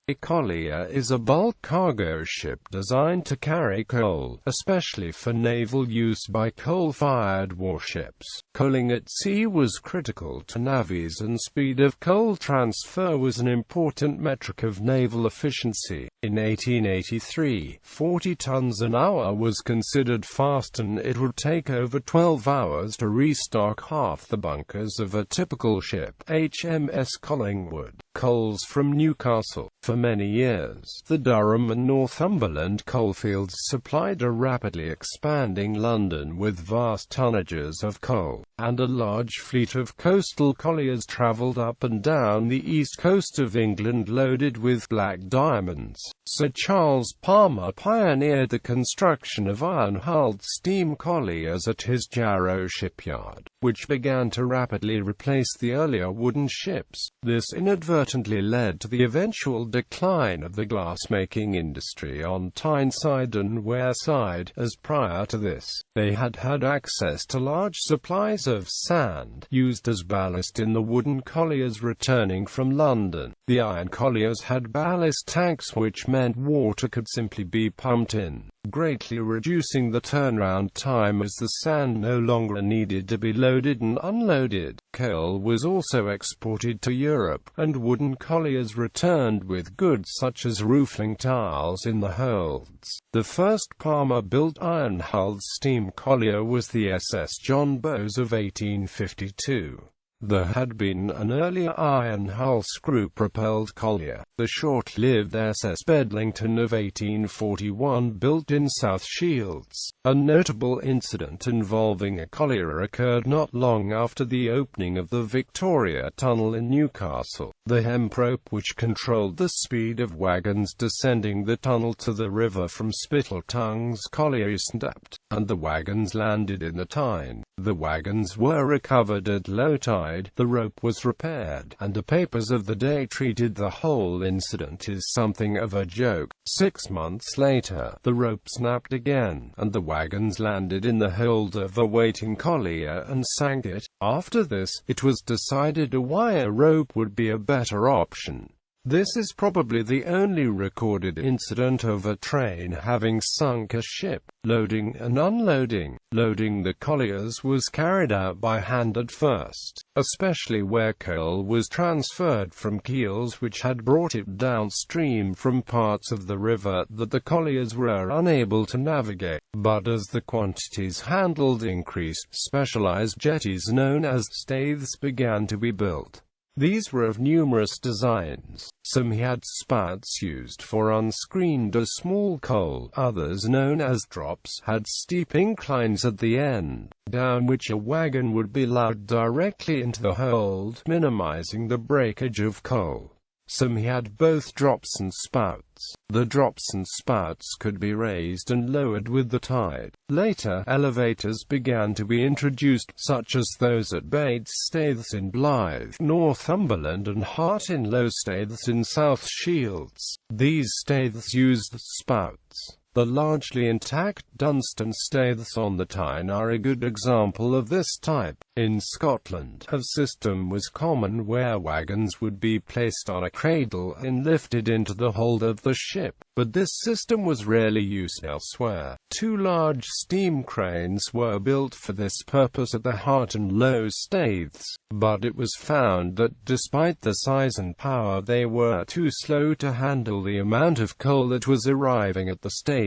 A collier is a bulk cargo ship designed to carry coal, especially for naval use by coal-fired warships. Coaling at sea was critical to navies, and speed of coal transfer was an important metric of naval efficiency. In 1883, 40 tons an hour was considered fast, and it would take over 12 hours to restock half the bunkers of a typical ship. HMS Collingwood. Coals from Newcastle. For many years, the Durham and Northumberland coalfields supplied a rapidly expanding London with vast tonnages of coal, and a large fleet of coastal colliers travelled up and down the east coast of England loaded with black diamonds. Sir Charles Palmer pioneered the construction of iron-hulled steam colliers at his Jarrow shipyard, which began to rapidly replace the earlier wooden ships. This inadvertently led to the eventual decline of the glass-making industry on Tyneside and Wearside, as prior to this, they had had access to large supplies of sand, used as ballast in the wooden colliers returning from London. The iron colliers had ballast tanks, which meant water could simply be pumped in, greatly reducing the turnaround time as the sand no longer needed to be loaded and unloaded. Coal was also exported to Europe, and wooden colliers returned with goods such as roofing tiles in the holds. The first Palmer-built iron-hulled steam collier was the SS John Bowes of 1852. There had been an earlier iron-hull screw-propelled collier, the short-lived SS Bedlington of 1841, built in South Shields. A notable incident involving a collier occurred not long after the opening of the Victoria Tunnel in Newcastle. The hemp rope which controlled the speed of wagons descending the tunnel to the river from Spittletongue's colliery snapped, and the wagons landed in the Tyne. The wagons were recovered at low tide, the rope was repaired, and the papers of the day treated the whole incident as something of a joke. 6 months later, the rope snapped again, and the wagons landed in the hold of a waiting collier and sank it. After this, it was decided a wire rope would be a better option. This is probably the only recorded incident of a train having sunk a ship. Loading and unloading. Loading the colliers was carried out by hand at first, especially where coal was transferred from keels which had brought it downstream from parts of the river that the colliers were unable to navigate. But as the quantities handled increased, specialized jetties known as staithes began to be built. These were of numerous designs. Some had spouts used for unscreened or small coal. Others, known as drops, had steep inclines at the end, down which a wagon would be lowered directly into the hold, minimizing the breakage of coal. Some had both drops and spouts. The drops and spouts could be raised and lowered with the tide. Later, elevators began to be introduced, such as those at Bates Staithes in Blythe, Northumberland, and Hart in Low Staithes in South Shields. These staithes used spouts. The largely intact Dunstan staithes on the Tyne are a good example of this type. In Scotland, a system was common where wagons would be placed on a cradle and lifted into the hold of the ship, but this system was rarely used elsewhere. 2 large steam cranes were built for this purpose at the Hart and Low Staithes, but it was found that despite the size and power they were too slow to handle the amount of coal that was arriving at the staithes,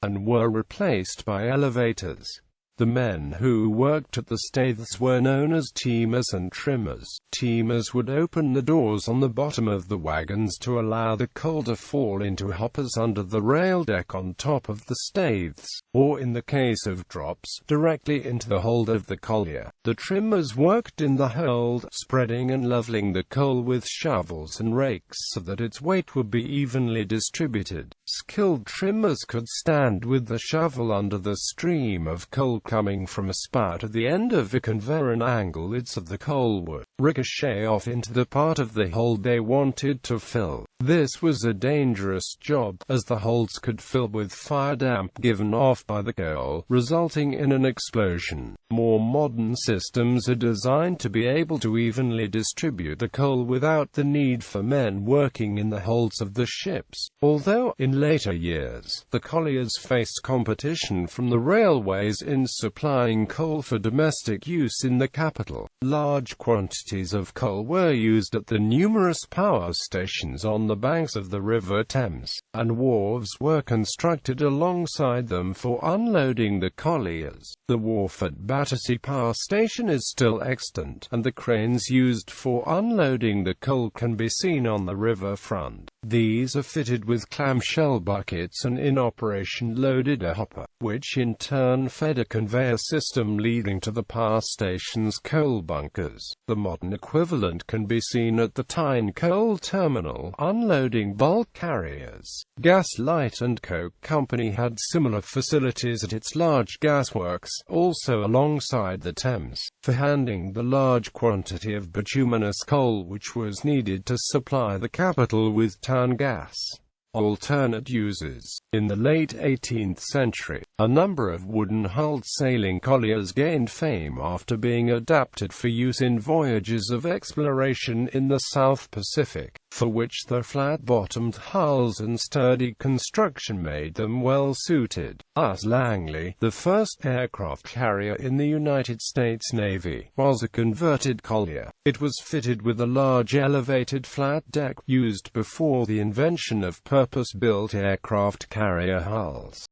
and were replaced by elevators. The men who worked at the staithes were known as teamers and trimmers. Teamers would open the doors on the bottom of the wagons to allow the coal to fall into hoppers under the rail deck on top of the staithes, or in the case of drops, directly into the hold of the collier. The trimmers worked in the hold, spreading and leveling the coal with shovels and rakes so that its weight would be evenly distributed. Skilled trimmers could stand with the shovel under the stream of coal coming from a spout at the end of a conveyor and angle its of the coal would ricochet off into the part of the hold they wanted to fill. This was a dangerous job, as the holds could fill with fire damp given off by the coal, resulting in an explosion. More modern systems are designed to be able to evenly distribute the coal without the need for men working in the holds of the ships. Although, in later years, the colliers faced competition from the railways in supplying coal for domestic use in the capital, large quantities of coal were used at the numerous power stations on the banks of the River Thames, and wharves were constructed alongside them for unloading the colliers. The wharf at Battersea Power Station is still extant, and the cranes used for unloading the coal can be seen on the river front. These are fitted with clamshell buckets and in operation loaded a hopper, which in turn fed a conveyor system leading to the power station's coal bunkers. The modern equivalent can be seen at the Tyne Coal Terminal, unloading bulk carriers. Gas Light and Coke Company had similar facilities at its large gasworks, also alongside the Thames, for handling the large quantity of bituminous coal which was needed to supply the capital with town gas. Alternate uses. In the late 18th century, a number of wooden-hulled sailing colliers gained fame after being adapted for use in voyages of exploration in the South Pacific, for which their flat-bottomed hulls and sturdy construction made them well suited. Thus Langley, the first aircraft carrier in the United States Navy, was a converted collier. It was fitted with a large elevated flat deck, used before the invention of purpose-built aircraft carrier hulls.